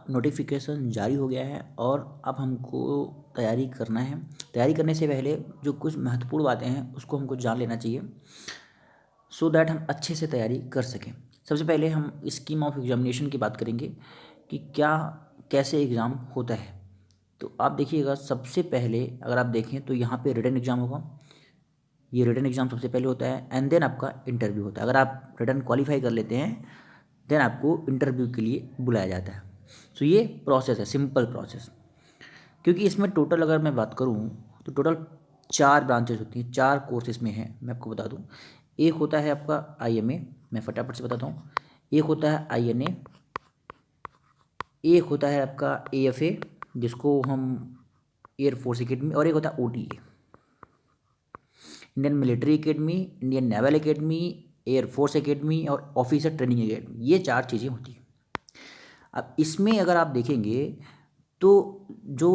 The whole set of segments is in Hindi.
नोटिफिकेशन जारी हो गया है और अब हमको तैयारी करना है। तैयारी करने से पहले जो कुछ महत्वपूर्ण बातें हैं उसको हमको जान लेना चाहिए, सो दैट हम अच्छे से तैयारी कर सकें। सबसे पहले हम स्कीम ऑफ एग्जामिनेशन की बात करेंगे कि क्या कैसे एग्ज़ाम होता है। तो आप देखिएगा, सबसे पहले अगर आप देखें तो यहाँ पे रिटन एग्ज़ाम होगा। ये रिटन एग्ज़ाम सबसे पहले होता है एंड देन आपका इंटरव्यू होता है। अगर आप रिटन क्वालिफाई कर लेते हैं देन आपको इंटरव्यू के लिए बुलाया जाता है। सो ये प्रोसेस है, सिंपल प्रोसेस। क्योंकि इसमें टोटल अगर मैं बात करूँ तो टोटल 4 ब्रांचेस होती हैं, 4 कोर्स इसमें हैं। मैं आपको बता दूँ, एक होता है आपका IMA, मैं फटाफट से बताता हूँ। एक होता है INA, एक होता है आपका AFA जिसको हम एयरफोर्स अकेडमी, और एक होता है OTA, Indian military academy, Indian naval academy, air force academy और ऑफिसर ट्रेनिंग अकेडमी। ये 4 चीज़ें होती हैं। अब इसमें अगर आप देखेंगे तो जो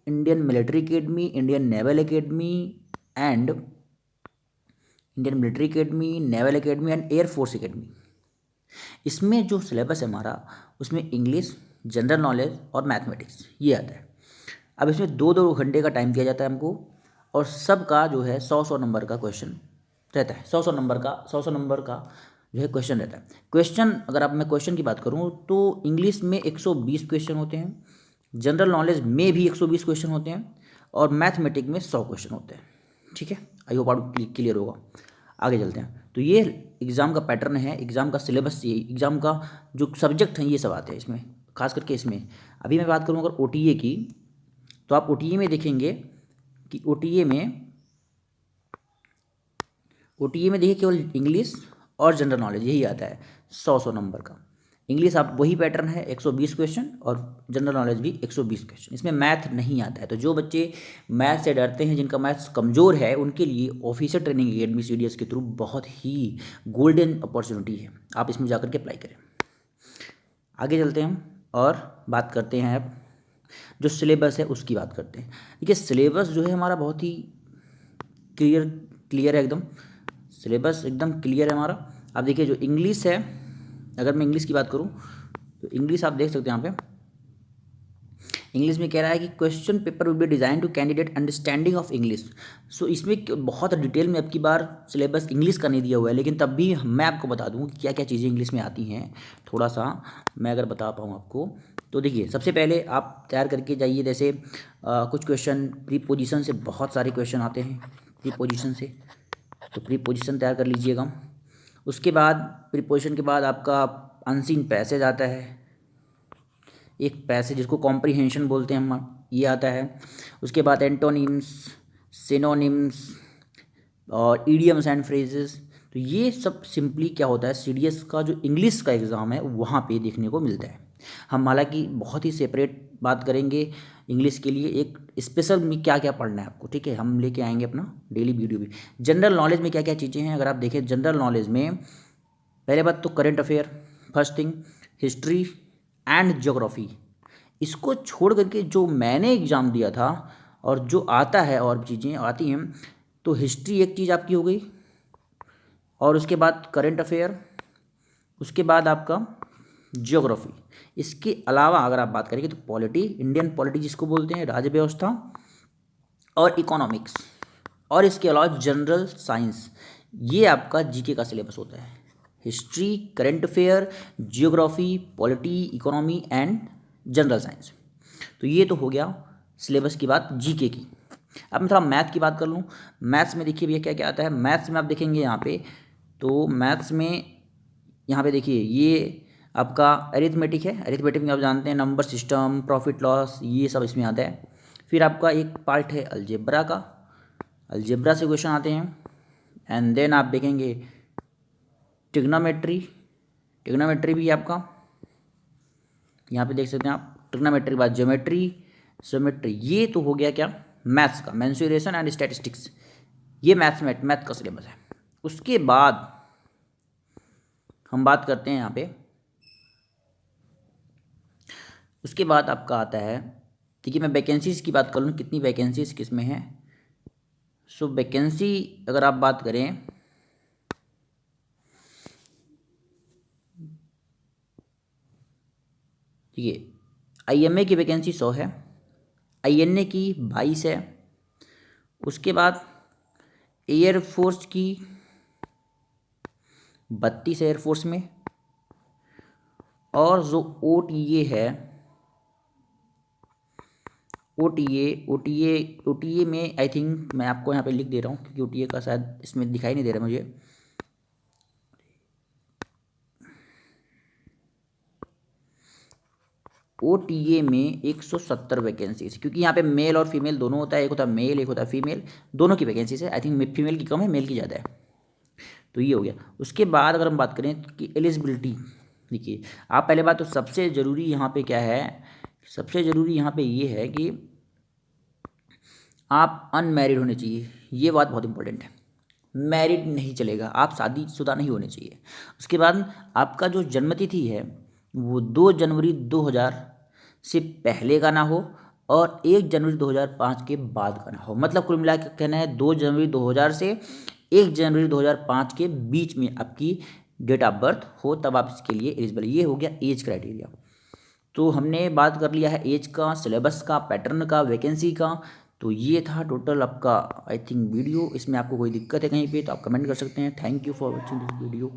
Indian military academy, Indian naval academy and Indian military academy, naval academy and air force academy, इसमें जो सिलेबस है हमारा, उसमें इंग्लिश, जनरल नॉलेज और मैथमेटिक्स ये आता है। अब इसमें 2-2 घंटे का टाइम दिया जाता है हमको, और सबका जो है 100-100 नंबर का क्वेश्चन रहता है। 100-100 नंबर का जो है क्वेश्चन रहता है। क्वेश्चन अगर आप मैं क्वेश्चन की बात करूँ तो इंग्लिश में 120 क्वेश्चन होते हैं, जनरल नॉलेज में भी 120 क्वेश्चन होते हैं, और मैथमेटिक में 100 क्वेश्चन होते हैं। ठीक है, आई होप आपको क्लियर होगा। आगे चलते हैं। तो ये एग्ज़ाम का पैटर्न है, एग्ज़ाम का सिलेबस, ये एग्ज़ाम का जो सब्जेक्ट हैं ये सब आते हैं इसमें, खास करके इसमें। अभी मैं बात करूँ अगर OTA की, तो आप OTA में देखेंगे कि OTA में देखिए केवल इंग्लिश और जनरल नॉलेज यही आता है 100-100 नंबर का। इंग्लिश आप वही पैटर्न है 120 क्वेश्चन, और जनरल नॉलेज भी 120 क्वेश्चन। इसमें मैथ नहीं आता है। तो जो बच्चे मैथ से डरते हैं, जिनका मैथ्स कमज़ोर है, उनके लिए ऑफिसर ट्रेनिंग अकेडमी CDS के थ्रू बहुत ही गोल्डन अपॉर्चुनिटी है। आप इसमें जाकर के अप्लाई करें। आगे चलते हैं हम और बात करते हैं अब जो सिलेबस है उसकी बात करते हैं। देखिए, सिलेबस जो है हमारा बहुत ही क्लियर क्लियर है एकदम। सिलेबस एकदम क्लियर है हमारा। अब देखिए, जो इंग्लिश है, अगर मैं इंग्लिश की बात करूँ तो इंग्लिश आप देख सकते हैं यहाँ पे। इंग्लिश में कह रहा है कि question paper will be design to candidate understanding of English. So इसमें बहुत डिटेल में अब की बार सिलेबस इंग्लिश का नहीं दिया हुआ है, लेकिन तब भी मैं आपको बता दूँ कि क्या क्या चीज़ें इंग्लिश में आती हैं। थोड़ा सा मैं अगर बता पाऊँ आपको, तो देखिए, सबसे पहले आप तैयार करके जाइए। जैसे कुछ क्वेश्चन प्रीपोजिशन से, बहुत सारे क्वेश्चन आते हैं प्रीपोजिशन से, तो प्रीपोजिशन तैयार कर लीजिएगा। उसके बाद प्रीपोजिशन के बाद आपका अनसीन पैसेज आता है, एक पैसेज जिसको कॉम्प्रीहेंशन बोलते हैं हम, ये आता है। उसके बाद एंटोनिम्स, सिनोनिम्स और ईडियम्स एंड फ्रेजेस। तो ये सब सिंपली क्या होता है, CDS का जो इंग्लिश का एग्ज़ाम है वहाँ पे देखने को मिलता है। हम हालांकि बहुत ही सेपरेट बात करेंगे इंग्लिश के लिए, एक स्पेशल में क्या क्या पढ़ना है आपको, ठीक है, हम लेके आएंगे अपना डेली वीडियो भी। जनरल नॉलेज में क्या क्या चीज़ें हैं अगर आप देखें, जनरल नॉलेज में पहले बात तो current affair, first thing, history and geography. इसको छोड़ करके जो मैंने एग्ज़ाम दिया था और जो आता है और चीज़ें आती हैं, तो हिस्ट्री एक चीज़ आपकी हो गई, और उसके बाद करंट अफेयर, उसके बाद आपका ज्योग्राफी। इसके अलावा अगर आप बात करेंगे तो पॉलिटी, इंडियन पॉलिटी जिसको बोलते हैं, राज्य व्यवस्था और इकोनॉमिक्स, और इसके अलावा जनरल साइंस। ये आपका GK का सिलेबस होता है। History, current affair, geography, polity, economy and general science. तो ये तो हो गया सिलेबस की बात GK की। अब मैं थोड़ा मैथ की बात कर लूँ। मैथ्स में देखिए भैया क्या क्या आता है। मैथ्स में आप देखेंगे यहाँ पे, तो मैथ्स में यहाँ पे देखिए ये आपका अरिथमेटिक है। अरिथमेटिक में आप जानते हैं नंबर सिस्टम, प्रॉफिट लॉस, ये सब इसमें आता है। फिर आपका एक पार्ट है अलजेब्रा का, अलजेब्रा से क्वेश्चन आते हैं। एंड देन आप देखेंगे ट्रिग्नोमेट्री, ट्रिग्नोमेट्री भी आपका यहाँ पे देख सकते हैं आप। ट्रिग्नोमेट्री के बाद ज्योमेट्री, ज्योमेट्री। ये तो हो गया क्या, मैथ्स का, मेंसुरेशन एंड स्टैटिस्टिक्स। ये मैथ का सिलेबस है। उसके बाद हम बात करते हैं यहाँ पे, उसके बाद आपका आता है, देखिए मैं वैकेंसीज़ की बात कर लूँ, कितनी वैकेंसीज़ किस में है। सो वैकेंसी अगर आप बात करें, ठीक है, IMA की वैकेंसी 100 है, INA की 22 है, उसके बाद एयरफोर्स की 32 है एयरफोर्स में, और जो OTA है, OTA में आई थिंक मैं आपको यहाँ पे लिख दे रहा हूँ क्योंकि OTA का शायद इसमें दिखाई नहीं दे रहा मुझे। OTA में 170 वैकेंसीज, क्योंकि यहाँ पे मेल और फीमेल दोनों होता है, एक होता है मेल एक होता है फीमेल, दोनों की वैकेंसीज है। आई थिंक फीमेल की कम है, मेल की ज़्यादा है। तो ये हो गया। उसके बाद अगर हम बात करें कि एलिजिबिलिटी, देखिए आप पहले बात तो सबसे ज़रूरी यहाँ पे क्या है, सबसे ज़रूरी यहाँ पे ये है कि आप अनमैरिड होने चाहिए। ये बात बहुत इंपॉर्टेंट है, मैरिड नहीं चलेगा, आप शादीशुदा नहीं होने चाहिए। उसके बाद आपका जो जन्मतिथि है वो 2 जनवरी 2000 से पहले का ना हो और 1 जनवरी 2005 के बाद का ना हो। मतलब कुल मिला के कहना है 2 जनवरी 2000 से 1 जनवरी 2005 के बीच में आपकी डेट ऑफ बर्थ हो, तब आप इसके लिए एलिजिबल। ये हो गया एज क्राइटेरिया। तो हमने बात कर लिया है एज का, सिलेबस का, पैटर्न का, वैकेंसी का। तो ये था टोटल आपका आई थिंक वीडियो। इसमें आपको कोई दिक्कत है कहीं पे तो आप कमेंट कर सकते हैं। Thank you for watching this video.